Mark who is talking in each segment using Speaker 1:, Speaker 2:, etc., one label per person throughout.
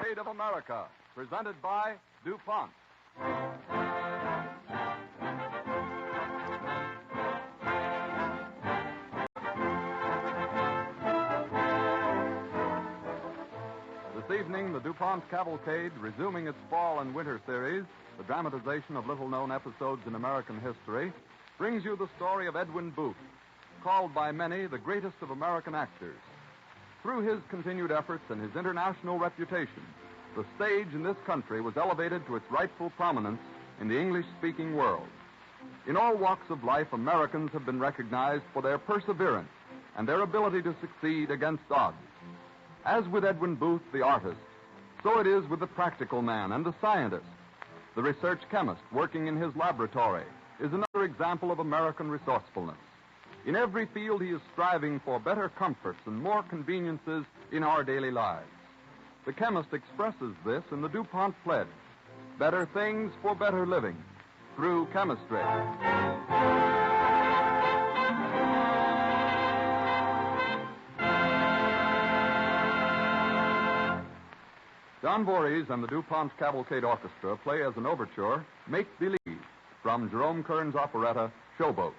Speaker 1: Cavalcade of America, presented by DuPont. This evening, the DuPont Cavalcade, resuming its fall and winter series, the dramatization of little-known episodes in American history, brings you the story of Edwin Booth, called by many the greatest of American actors. Through his continued efforts and his international reputation, the stage in this country was elevated to its rightful prominence in the English-speaking world. In all walks of life, Americans have been recognized for their perseverance and their ability to succeed against odds. As with Edwin Booth, the artist, so it is with the practical man and the scientist. The research chemist working in his laboratory is another example of American resourcefulness. In every field, he is striving for better comforts and more conveniences in our daily lives. The chemist expresses this in the DuPont pledge: better things for better living through chemistry. John Voorhees and the DuPont Cavalcade Orchestra play as an overture, Make Believe, from Jerome Kern's operetta, Showboat.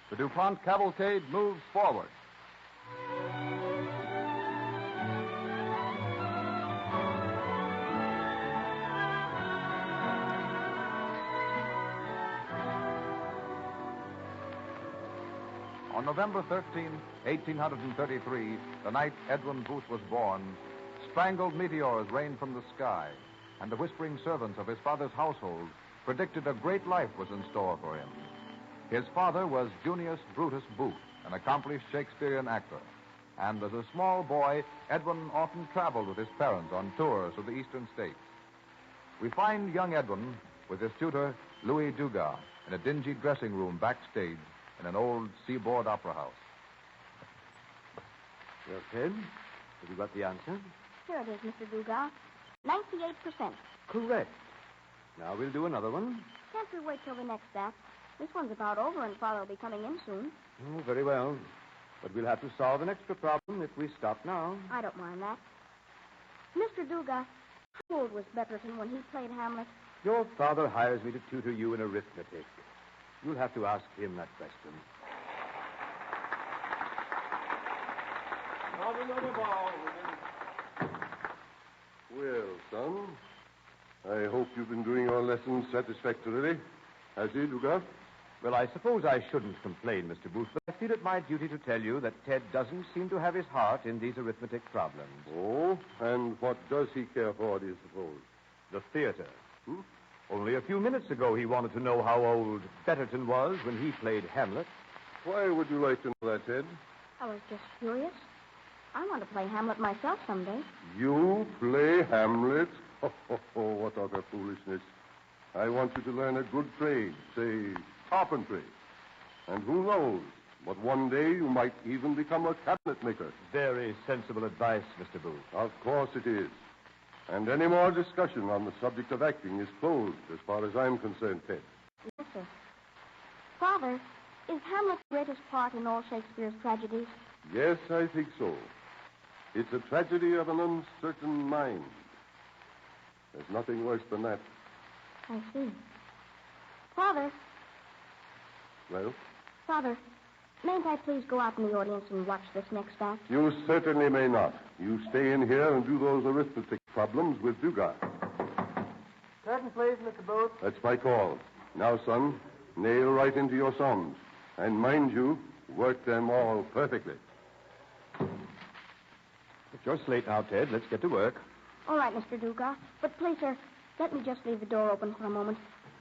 Speaker 1: The DuPont Cavalcade moves forward.
Speaker 2: On November 13, 1833, the night Edwin Booth was born, spangled meteors rained from the sky, and the whispering servants of his father's household predicted a great life was in store for him. His father was Junius Brutus Booth, an accomplished Shakespearean actor. And as a small boy, Edwin often traveled with his parents on tours to the eastern states. we find young Edwin with his tutor, Louis Dugas, in a dingy dressing room backstage in an old seaboard opera house.
Speaker 3: Well, Ted, have you got the answer?
Speaker 4: Here it is, Mr. Dugas. 98%.
Speaker 3: Correct. Now we'll do another one.
Speaker 4: Can't we wait till the next act? This one's about over and Father will be coming in soon.
Speaker 3: Oh, very well. But we'll have to solve an extra problem if we stop now.
Speaker 4: I don't mind that. Mr. Dugas, how old was Betterton when he played Hamlet?
Speaker 3: Your father hires me to tutor you in arithmetic. You'll have to ask him that question.
Speaker 5: Well, son, I hope you've been doing your lessons satisfactorily. Has he, Dugas?
Speaker 3: Well, I suppose I shouldn't complain, Mr. Booth, but I feel it my duty to tell you that Ted doesn't seem to have his heart in these arithmetic problems.
Speaker 5: Oh, and what does he care for, do you suppose?
Speaker 3: The theater.
Speaker 5: Hmm?
Speaker 3: Only a few minutes ago he wanted to know how old Betterton was when he played Hamlet.
Speaker 5: Why would you like to know that, Ted?
Speaker 4: I was just curious. I want to play Hamlet myself someday.
Speaker 5: You play Hamlet? Oh, what utter foolishness. I want you to learn a good trade, say, carpentry. And who knows, but one day you might even become a cabinet maker.
Speaker 3: Very sensible advice, Mr. Booth.
Speaker 5: Of course it is. And any more discussion on the subject of acting is closed, as far as I'm concerned, Ted.
Speaker 4: Yes, sir. Father, is Hamlet the greatest part in all Shakespeare's tragedies?
Speaker 5: Yes, I think so. It's a tragedy of an uncertain mind. There's nothing worse than that.
Speaker 4: I see. Father,
Speaker 5: Well,
Speaker 4: Father, mayn't I please go out in the audience and watch this next act?
Speaker 5: you certainly may not. You stay in here and do those arithmetic problems with Dugas.
Speaker 4: Curtain, please, Mr. Booth.
Speaker 5: That's my call. Now, son, nail right into your songs. And mind you, work them all perfectly.
Speaker 3: It's your slate now, Ted. Let's get to work.
Speaker 4: All right, Mr. Dugas. But please, sir, let me just leave the door open for a moment.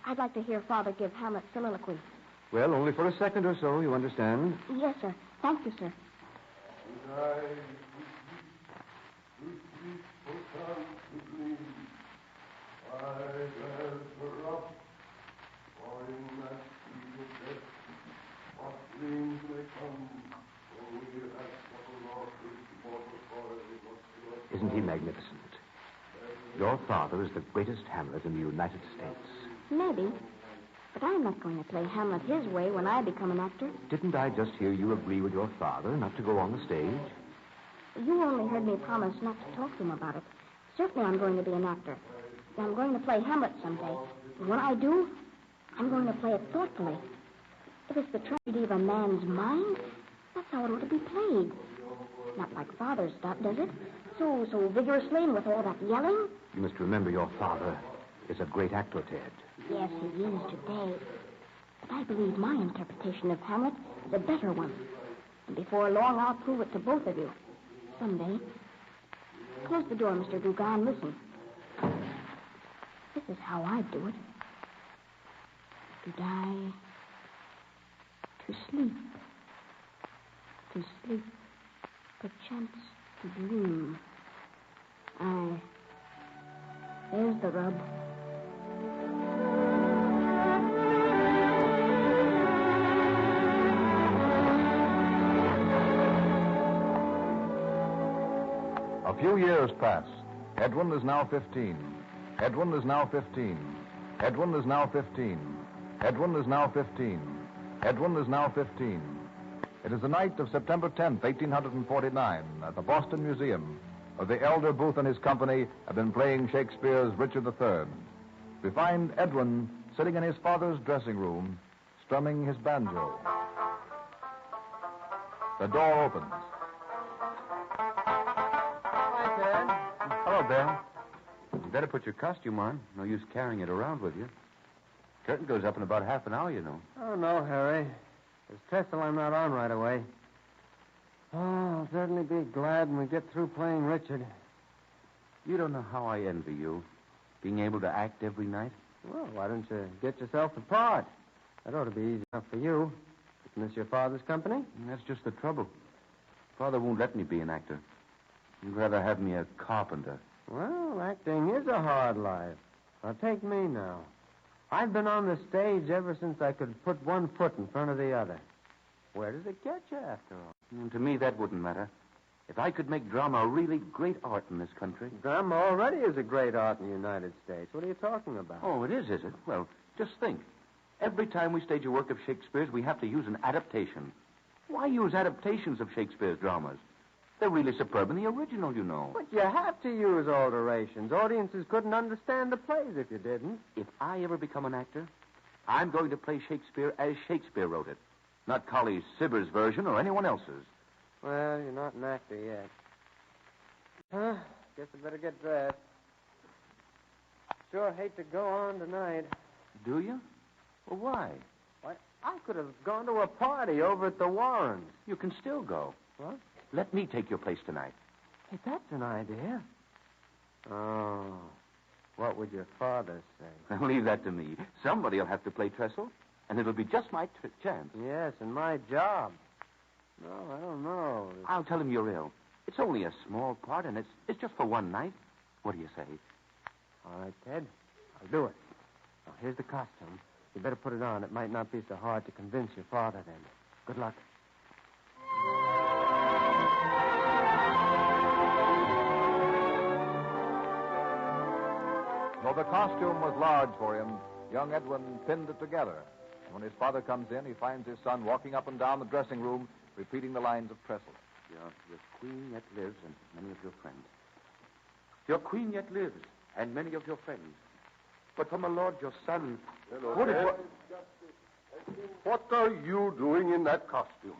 Speaker 4: I'd like to hear Father give Hamlet's soliloquy.
Speaker 3: Well, only for a second or so, you understand?
Speaker 4: Yes, sir. Thank you, sir.
Speaker 3: Isn't he magnificent? Your father is the greatest Hamlet in the United States.
Speaker 4: Maybe. But I'm not going to play Hamlet his way when I become an actor.
Speaker 3: Didn't I just hear you agree with your father not to go on the stage?
Speaker 4: You only heard me promise not to talk to him about it. Certainly I'm going to be an actor. I'm going to play Hamlet someday. And when I do, I'm going to play it thoughtfully. If it's the tragedy of a man's mind, that's how it ought to be played. Not like Father's stuff, does it? So vigorously and with all that yelling?
Speaker 3: You must remember your father is a great actor, Ted.
Speaker 4: Yes, he is today. But I believe my interpretation of Hamlet is a better one. And before long, I'll prove it to both of you. Someday. Close the door, Mr. Dugas, and listen. This is how I do it. To die. To sleep. To sleep. Perchance to dream. Aye. There's the rub.
Speaker 2: A few years pass. Edwin is now 15. Edwin is now 15. Edwin is now 15. Edwin is now 15. Edwin is now 15. It is the night of September 10th, 1849, at the Boston Museum, where the elder Booth and his company have been playing Shakespeare's Richard III. We find Edwin sitting in his father's dressing room, strumming his banjo. The door opens.
Speaker 6: Hello, Bill. You better put your costume on. No use carrying it around with you. Curtain goes up in about half an hour, you know.
Speaker 7: Oh, no, Harry. There's Tesla I'm not on right away. Oh, I'll certainly be glad when we get through playing Richard.
Speaker 6: You don't know how I envy you, being able to act every night.
Speaker 7: Well, why don't you get yourself a part? That ought to be easy enough for you. Miss your father's company?
Speaker 6: And that's just the trouble. Father won't let me be an actor. He'd rather have me a carpenter.
Speaker 7: Well, acting is a hard life. Now, take me now. I've been on the stage ever since I could put one foot in front of the other. Where does it get you, after all?
Speaker 6: To me, that wouldn't matter. If I could make drama a really great art in this country.
Speaker 7: Drama already is a great art in the United States. What are you talking about?
Speaker 6: Oh, it is it? Well, just think. Every time we stage a work of Shakespeare's, we have to use an adaptation. Why use adaptations of Shakespeare's dramas? They're really superb in the original, you know.
Speaker 7: But you have to use alterations. Audiences couldn't understand the plays if you didn't.
Speaker 6: If I ever become an actor, I'm going to play Shakespeare as Shakespeare wrote it. Not Colley Cibber's version or anyone else's.
Speaker 7: Well, you're not an actor yet. Huh? Guess I better get dressed. Sure hate to go on tonight.
Speaker 6: Do you? Well, why?
Speaker 7: Why, I could have gone to a party over at the Warrens.
Speaker 6: You can still go.
Speaker 7: What?
Speaker 6: Let me take your place tonight.
Speaker 7: Hey, that's an idea. Oh, what would your father say?
Speaker 6: Leave that to me. Somebody will have to play Trestle, and it'll be just my chance.
Speaker 7: Yes, and my job. No, I don't know.
Speaker 6: I'll tell him you're ill. It's only a small part, and it's just for one night. What do you say?
Speaker 7: All right, Ted. I'll do it. Now, here's the costume. You better put it on. It might not be so hard to convince your father then. Good luck.
Speaker 2: Though the costume was large for him, young Edwin pinned it together. And when his father comes in, he finds his son walking up and down the dressing room, repeating the lines of Trestle.
Speaker 6: Your queen yet lives, and many of your friends. Your queen yet lives, and many of your friends. But for my lord, your son...
Speaker 5: Hello, Ted. What are you doing in that costume?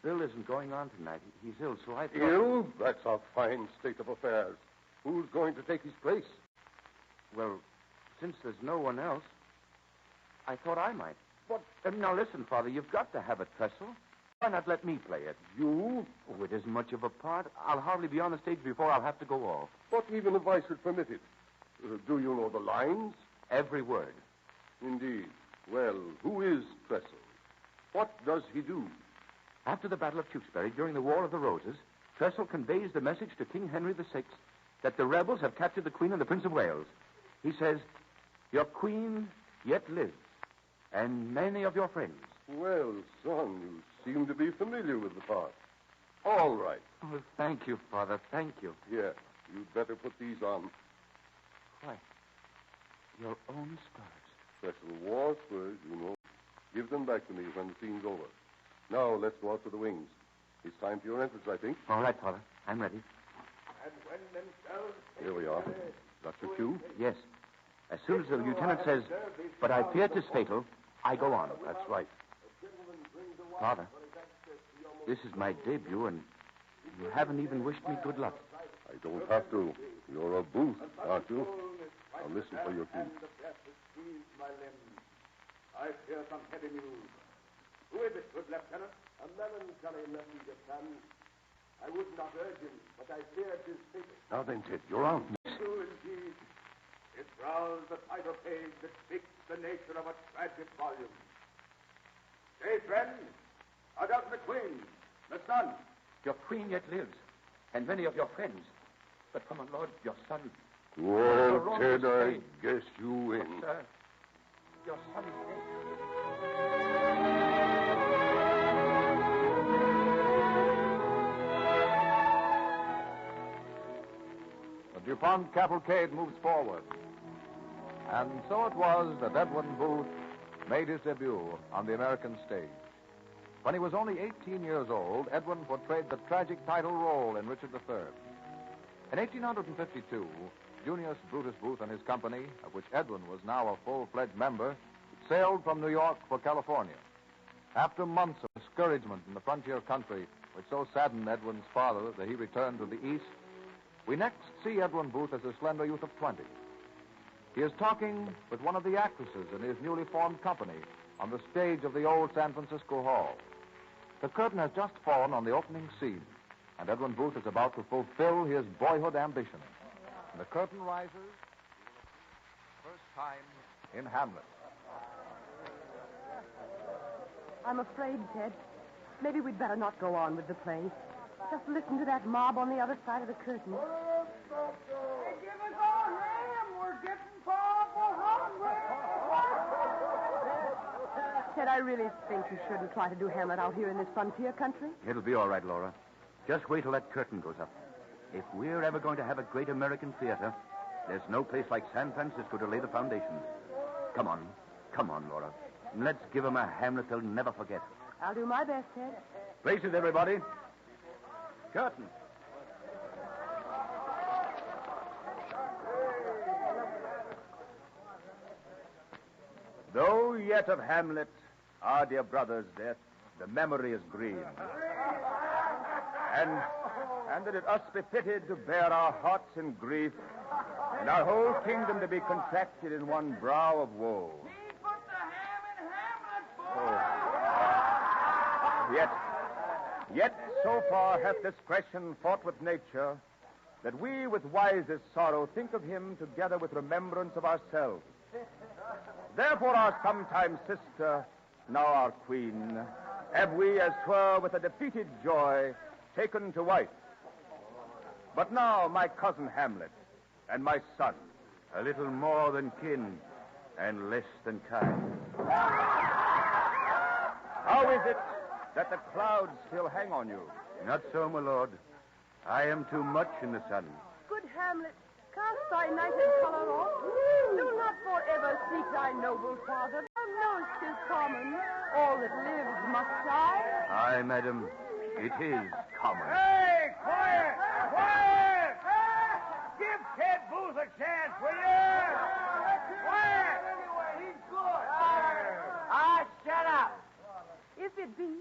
Speaker 6: Bill isn't going on tonight. He's ill, so I thought...
Speaker 5: Ill? That's a fine state of affairs. Who's going to take his place?
Speaker 6: Well, since there's no one else, I thought I might. What? Now, listen, Father, you've got to have a Trestle. Why not let me play it?
Speaker 5: You?
Speaker 6: Oh, it isn't much of a part. I'll hardly be on the stage before I'll have to go off.
Speaker 5: But even if I should permit it, do you know the lines?
Speaker 6: Every word.
Speaker 5: Indeed. Well, who is Trestle? What does he do?
Speaker 6: After the Battle of Tewkesbury, during the War of the Roses, Trestle conveys the message to King Henry VI that the rebels have captured the Queen and the Prince of Wales. He says, your queen yet lives, and many of your friends.
Speaker 5: Well, son, you seem to be familiar with the part. All right.
Speaker 6: Oh, thank you, Father, thank you.
Speaker 5: Here, you'd better put these on.
Speaker 6: Why, your own spurs.
Speaker 5: Special war spurs, you know. Give them back to me when the scene's over. Now, let's go out to the wings. It's time for your entrance, I think.
Speaker 6: All right, Father, I'm ready.
Speaker 8: And when themselves...
Speaker 5: Here we are. Got your cue?
Speaker 6: Yes. As soon as the lieutenant says, but I fear 'tis fatal, I go on.
Speaker 5: That's right.
Speaker 6: Father, this is my debut, and you haven't even wished me good luck.
Speaker 5: I don't have to. You're a Booth, aren't you? Now listen for your cue.
Speaker 8: I fear some heavy news. Who is it, good lieutenant? A melancholy messenger, son. I would not urge him, but I fear it is fatal.
Speaker 5: Now then, Ted, you're out.
Speaker 8: True indeed. It browsed the title page that speaks the nature of a tragic volume. Say, friend, how does the queen, the son?
Speaker 6: Your queen yet lives, and many of your friends. But for my lord, your son...
Speaker 5: Well, Ted, I guess you win.
Speaker 6: Sir, your son is dead.
Speaker 2: The DuPont cavalcade moves forward. And so it was that Edwin Booth made his debut on the American stage. When he was only 18 years old, Edwin portrayed the tragic title role in Richard III. In 1852, Junius Brutus Booth and his company, of which Edwin was now a full-fledged member, sailed from New York for California. After months of discouragement in the frontier country, which so saddened Edwin's father that he returned to the East, we next see Edwin Booth as a slender youth of 20. He is talking with one of the actresses in his newly formed company on the stage of the old San Francisco Hall. The curtain has just fallen on the opening scene, and Edwin Booth is about to fulfill his boyhood ambition. And the curtain rises, first time in Hamlet.
Speaker 9: I'm afraid, Ted. Maybe we'd better not go on with the play. Just listen to that mob on the other side of the curtain.
Speaker 8: Hey, give us all ham,
Speaker 9: Ted, I really think you shouldn't try to do Hamlet out here in this frontier country.
Speaker 6: It'll be all right, Laura. Just wait till that curtain goes up. If we're ever going to have a great American theater, there's no place like San Francisco to lay the foundations. Come on, Laura. Let's give them a Hamlet they'll never forget.
Speaker 9: I'll do my best, Ted.
Speaker 6: Places, everybody. Curtain.
Speaker 8: Though yet of Hamlet, our dear brother's death, the memory is green. And that it us befitted to bear our hearts in grief, and our whole kingdom to be contracted in one brow of woe.
Speaker 10: He put the ham in Hamlet, boy!
Speaker 8: Yet so far hath discretion fought with nature, that we with wisest sorrow think of him together with remembrance of ourselves. Therefore our sometime sister, now our queen, have we, as 'twere with a defeated joy, taken to wife. But now my cousin Hamlet and my son,
Speaker 6: A little more than kin and less than kind.
Speaker 8: how is it that the clouds still hang on you?
Speaker 6: Not so, my lord. I am too much in the sun.
Speaker 9: Good Hamlet, cast thy nighted color off. Do not forever seek thy noble father. Thou knowest 'tis common. All that lives must die.
Speaker 6: Aye, madam, it is common.
Speaker 10: Hey, quiet! Quiet! Give Ted Booth a chance, will you? Quiet! Anyway, he's good. Shut up.
Speaker 9: If it be,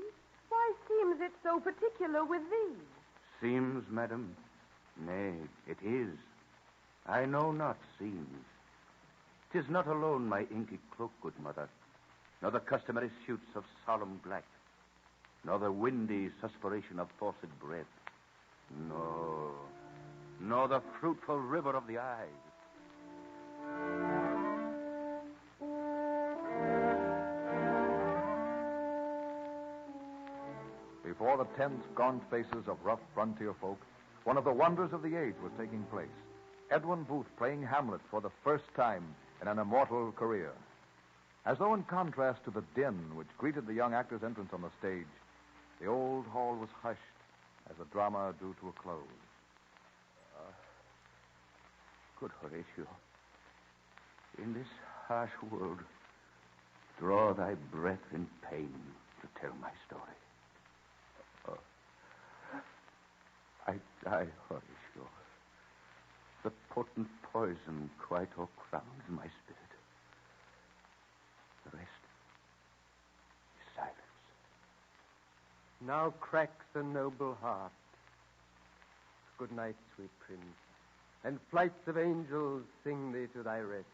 Speaker 9: why seems it so particular with thee?
Speaker 6: Seems, madam? Nay, it is. I know not seems. 'Tis not alone my inky cloak, good mother, nor the customary suits of solemn black, nor the windy suspiration of forced breath. No, nor the fruitful river of the eyes.
Speaker 2: Before the tense, gaunt faces of rough frontier folk, one of the wonders of the age was taking place. Edwin Booth playing Hamlet for the first time in an immortal career. As though in contrast to the din which greeted the young actor's entrance on the stage, the old hall was hushed as the drama drew to a close.
Speaker 6: Good Horatio, in this harsh world, draw thy breath in pain to tell my story. I die, Horatio. The potent poison quite o'ercrowns my spirit. The rest is silence.
Speaker 7: Now cracks the noble heart. Good night, sweet prince, and flights of angels sing thee to thy rest.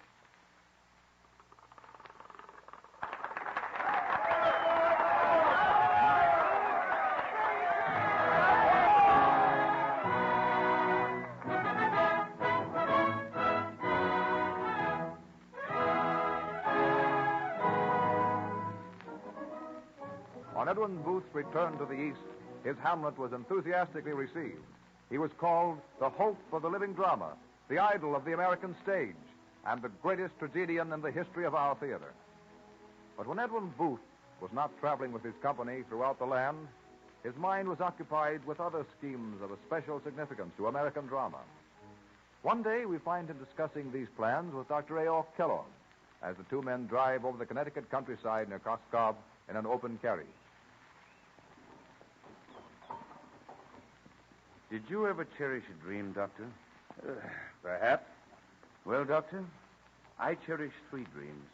Speaker 2: On Edwin Booth's return to the East, his Hamlet was enthusiastically received. He was called the hope of the living drama, the idol of the American stage, and the greatest tragedian in the history of our theater. But when Edwin Booth was not traveling with his company throughout the land, his mind was occupied with other schemes of a special significance to American drama. One day, we find him discussing these plans with Dr. A.O. Kellogg as the two men drive over the Connecticut countryside near Coscob in an open carriage.
Speaker 6: Did you ever cherish a dream, Doctor?
Speaker 8: Perhaps.
Speaker 6: Well, Doctor, I cherish 3 dreams,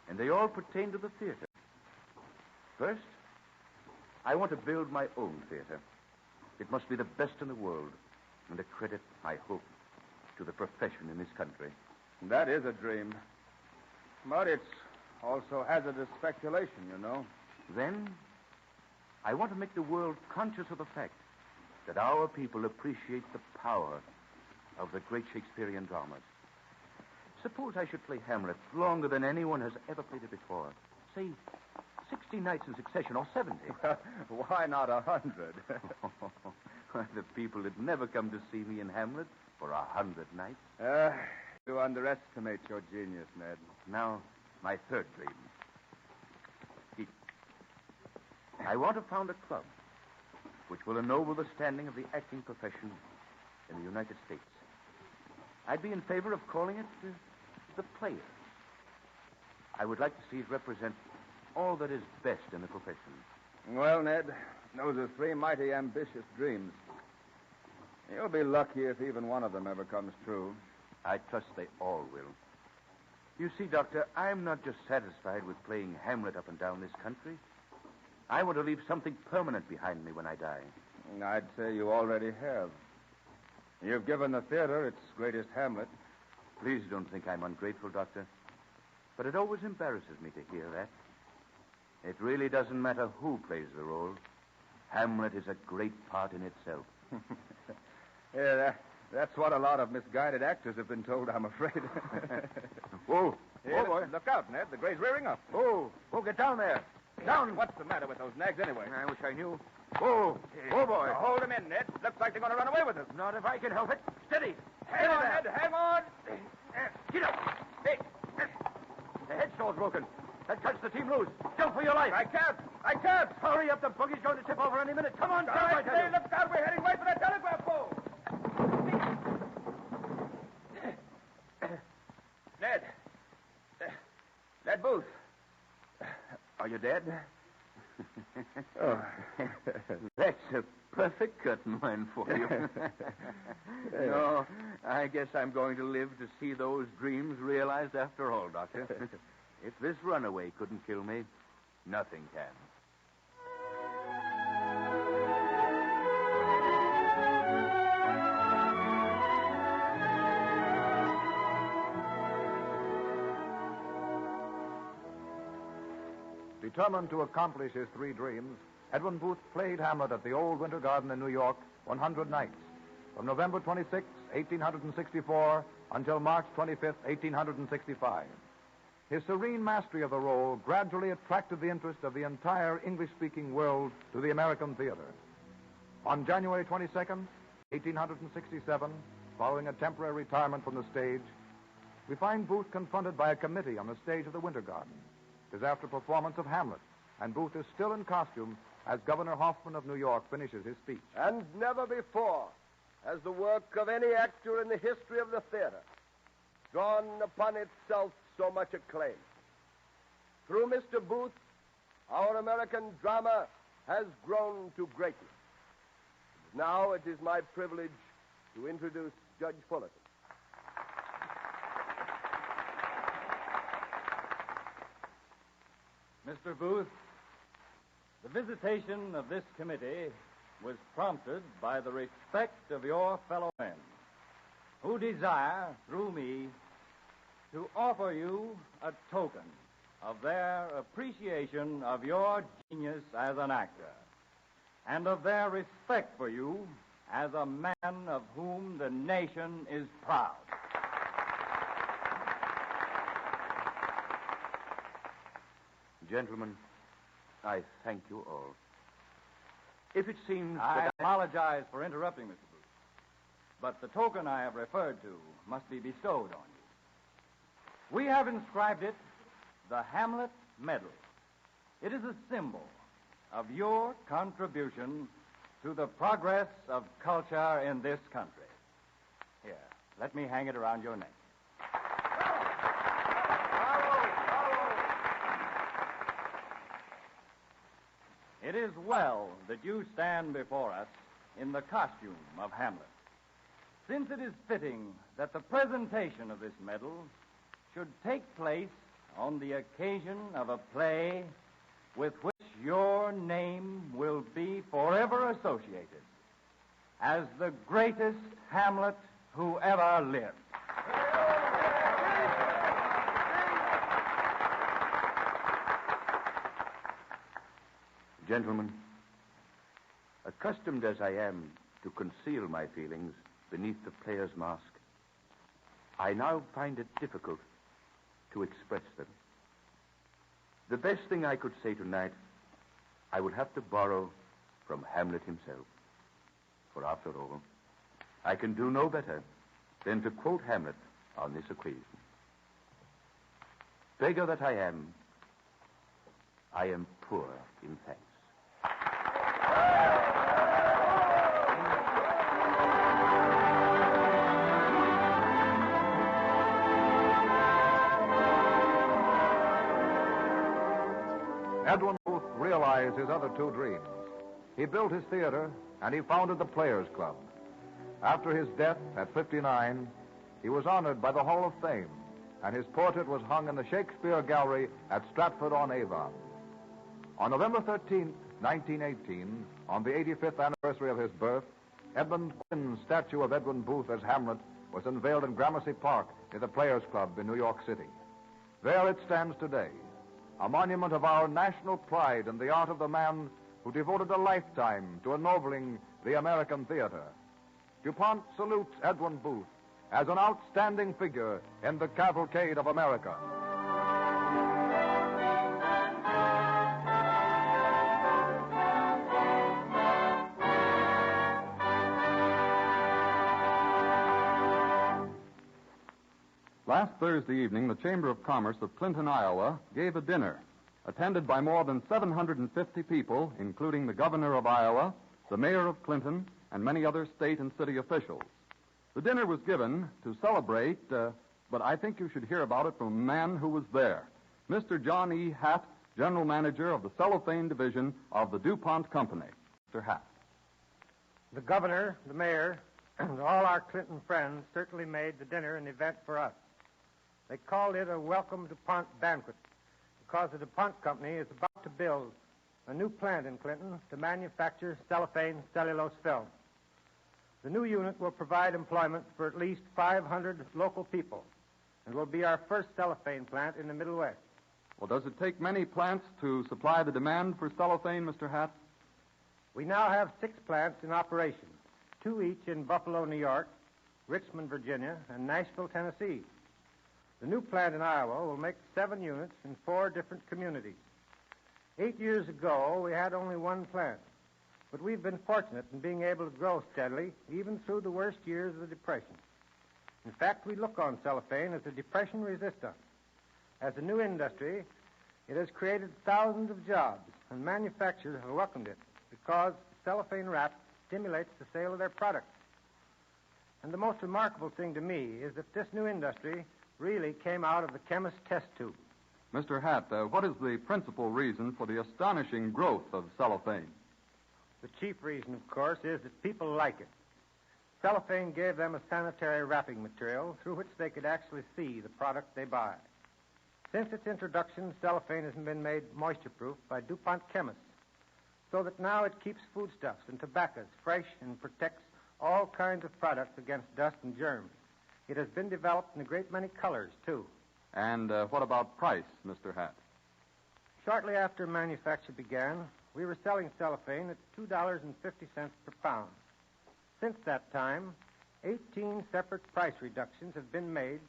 Speaker 6: and they all pertain to the theater. First, I want to build my own theater. It must be the best in the world, and a credit, I hope, to the profession in this country.
Speaker 8: That is a dream. But it's also hazardous speculation, you know.
Speaker 6: Then, I want to make the world conscious of the fact that our people appreciate the power of the great Shakespearean dramas. Suppose I should play Hamlet longer than anyone has ever played it before. Say, 60 nights in succession, or 70.
Speaker 8: Why not 100?
Speaker 6: Why, the people would never come to see me in Hamlet for 100 nights.
Speaker 8: You underestimate your genius, Ned.
Speaker 6: Now, my third dream. It I want to found a club which will ennoble the standing of the acting profession in the United States. I'd be in favor of calling it the Players. I would like to see it represent all that is best in the profession.
Speaker 8: Well, Ned, those are three mighty ambitious dreams. You'll be lucky if even one of them ever comes true.
Speaker 6: I trust they all will. You see, Doctor, I'm not just satisfied with playing Hamlet up and down this country. I want to leave something permanent behind me when I die.
Speaker 8: I'd say you already have. You've given the theater its greatest Hamlet.
Speaker 6: Please don't think I'm ungrateful, Doctor. But it always embarrasses me to hear that. It really doesn't matter who plays the role. Hamlet is a great part in itself.
Speaker 8: Yeah, that's what a lot of misguided actors have been told, I'm afraid.
Speaker 6: Whoa.
Speaker 8: Yeah,
Speaker 6: Whoa, boy.
Speaker 8: Look out, Ned. The gray's rearing up.
Speaker 6: Whoa, get down there. Down.
Speaker 8: What's the matter with those nags anyway?
Speaker 6: I wish I knew. Whoa, boy.
Speaker 8: Hold them in, Ned. Looks like they're going to run away with us.
Speaker 6: Not if I can help it. Steady.
Speaker 8: Hang on, Ned. Hang on.
Speaker 6: Get up. Hey. The headstall's broken. That cuts the team loose. Jump for your life.
Speaker 8: I can't.
Speaker 6: Hurry up. The buggy's going to tip over any minute. Come on, jump.
Speaker 8: I say, look out. We're heading right for that telegraph pole. Ned Booth.
Speaker 6: Are you dead?
Speaker 8: Oh.
Speaker 6: That's a perfect curtain line for you. No, I guess I'm going to live to see those dreams realized after all, Doctor. If this runaway couldn't kill me, nothing can.
Speaker 2: Determined to accomplish his three dreams, Edwin Booth played Hamlet at the Old Winter Garden in New York 100 nights, from November 26, 1864, until March 25, 1865. His serene mastery of the role gradually attracted the interest of the entire English-speaking world to the American theater. On January 22, 1867, following a temporary retirement from the stage, we find Booth confronted by a committee on the stage of the Winter Garden. It is after performance of Hamlet, and Booth is still in costume as Governor Hoffman of New York finishes his speech.
Speaker 5: And never before has the work of any actor in the history of the theater drawn upon itself so much acclaim. Through Mr. Booth, our American drama has grown to greatness. Now it is my privilege to introduce Judge Fullerton.
Speaker 11: Mr. Booth, the visitation of this committee was prompted by the respect of your fellow men, who desire, through me, to offer you a token of their appreciation of your genius as an actor, and of their respect for you as a man of whom the nation is proud.
Speaker 6: Gentlemen, I thank you all. If it seems
Speaker 11: I
Speaker 6: that
Speaker 11: apologize for interrupting, Mr. Booth, but the token I have referred to must be bestowed on you. We have inscribed it the Hamlet Medal. It is a symbol of your contribution to the progress of culture in this country. Here, let me hang it around your neck. It is well that you stand before us in the costume of Hamlet, since it is fitting that the presentation of this medal should take place on the occasion of a play with which your name will be forever associated as the greatest Hamlet who ever lived.
Speaker 6: Gentlemen, accustomed as I am to conceal my feelings beneath the player's mask, I now find it difficult to express them. The best thing I could say tonight, I would have to borrow from Hamlet himself. For after all, I can do no better than to quote Hamlet on this occasion. Beggar that I am poor in thanks.
Speaker 2: Edwin Booth realized his other two dreams. He built his theater, and he founded the Players Club. After his death at 59, he was honored by the Hall of Fame, and his portrait was hung in the Shakespeare Gallery at Stratford-on-Avon. On November 13, 1918, on the 85th anniversary of his birth, Edmund Quinn's statue of Edwin Booth as Hamlet was unveiled in Gramercy Park near the Players Club in New York City. There it stands today, a monument of our national pride in the art of the man who devoted a lifetime to ennobling the American theater. DuPont salutes Edwin Booth as an outstanding figure in the cavalcade of America.
Speaker 1: Last Thursday evening, the Chamber of Commerce of Clinton, Iowa, gave a dinner attended by more than 750 people, including the governor of Iowa, the mayor of Clinton, and many other state and city officials. The dinner was given to celebrate, but I think you should hear about it from a man who was there, Mr. John E. Hatt, general manager of the cellophane division of the DuPont Company. Mr. Hatt.
Speaker 7: The governor, the mayor, and all our Clinton friends certainly made the dinner an event for us. They called it a welcome DuPont banquet because the DuPont Company is about to build a new plant in Clinton to manufacture cellophane cellulose film. The new unit will provide employment for at least 500 local people and will be our first cellophane plant in the Middle West.
Speaker 1: Well, does it take many plants to supply the demand for cellophane, Mr. Hatt?
Speaker 7: We now have 6 plants in operation, 2 each in Buffalo, New York, Richmond, Virginia, and Nashville, Tennessee. The new plant in Iowa will make 7 units in 4 different communities. 8 years ago, we had only 1 plant, but we've been fortunate in being able to grow steadily, even through the worst years of the Depression. In fact, we look on cellophane as a depression resistant. As a new industry, it has created thousands of jobs, and manufacturers have welcomed it because cellophane wrap stimulates the sale of their products. And the most remarkable thing to me is that this new industry really came out of the chemist's test tube.
Speaker 1: Mr. Hatt, what is the principal reason for the astonishing growth of cellophane?
Speaker 7: The chief reason, of course, is that people like it. Cellophane gave them a sanitary wrapping material through which they could actually see the product they buy. Since its introduction, cellophane has been made moisture-proof by DuPont chemists, so that now it keeps foodstuffs and tobaccos fresh and protects all kinds of products against dust and germs. It has been developed in a great many colors, too.
Speaker 1: And what about price, Mr. Hatt?
Speaker 7: Shortly after manufacture began, we were selling cellophane at $2.50 per pound. Since that time, 18 separate price reductions have been made,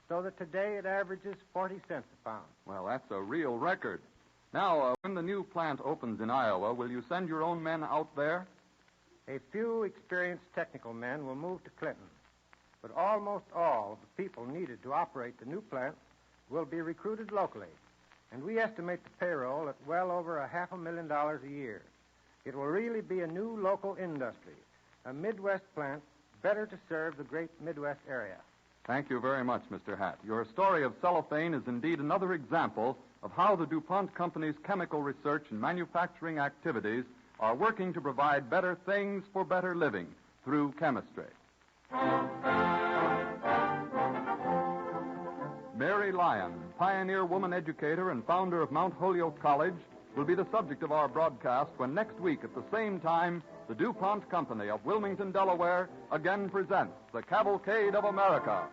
Speaker 7: so that today it averages 40 cents a pound.
Speaker 1: Well, that's a real record. Now, when the new plant opens in Iowa, will you send your own men out there?
Speaker 7: A few experienced technical men will move to Clinton, but almost all of the people needed to operate the new plant will be recruited locally, and we estimate the payroll at well over $500,000 a year. It will really be a new local industry, a Midwest plant better to serve the great Midwest area.
Speaker 1: Thank you very much, Mr. Hatt. Your story of cellophane is indeed another example of how the DuPont Company's chemical research and manufacturing activities are working to provide better things for better living through chemistry. Mary Lyon, pioneer woman educator and founder of Mount Holyoke College, will be the subject of our broadcast when next week at the same time, the DuPont Company of Wilmington, Delaware, again presents the Cavalcade of America.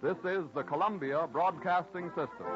Speaker 1: This is the Columbia Broadcasting System.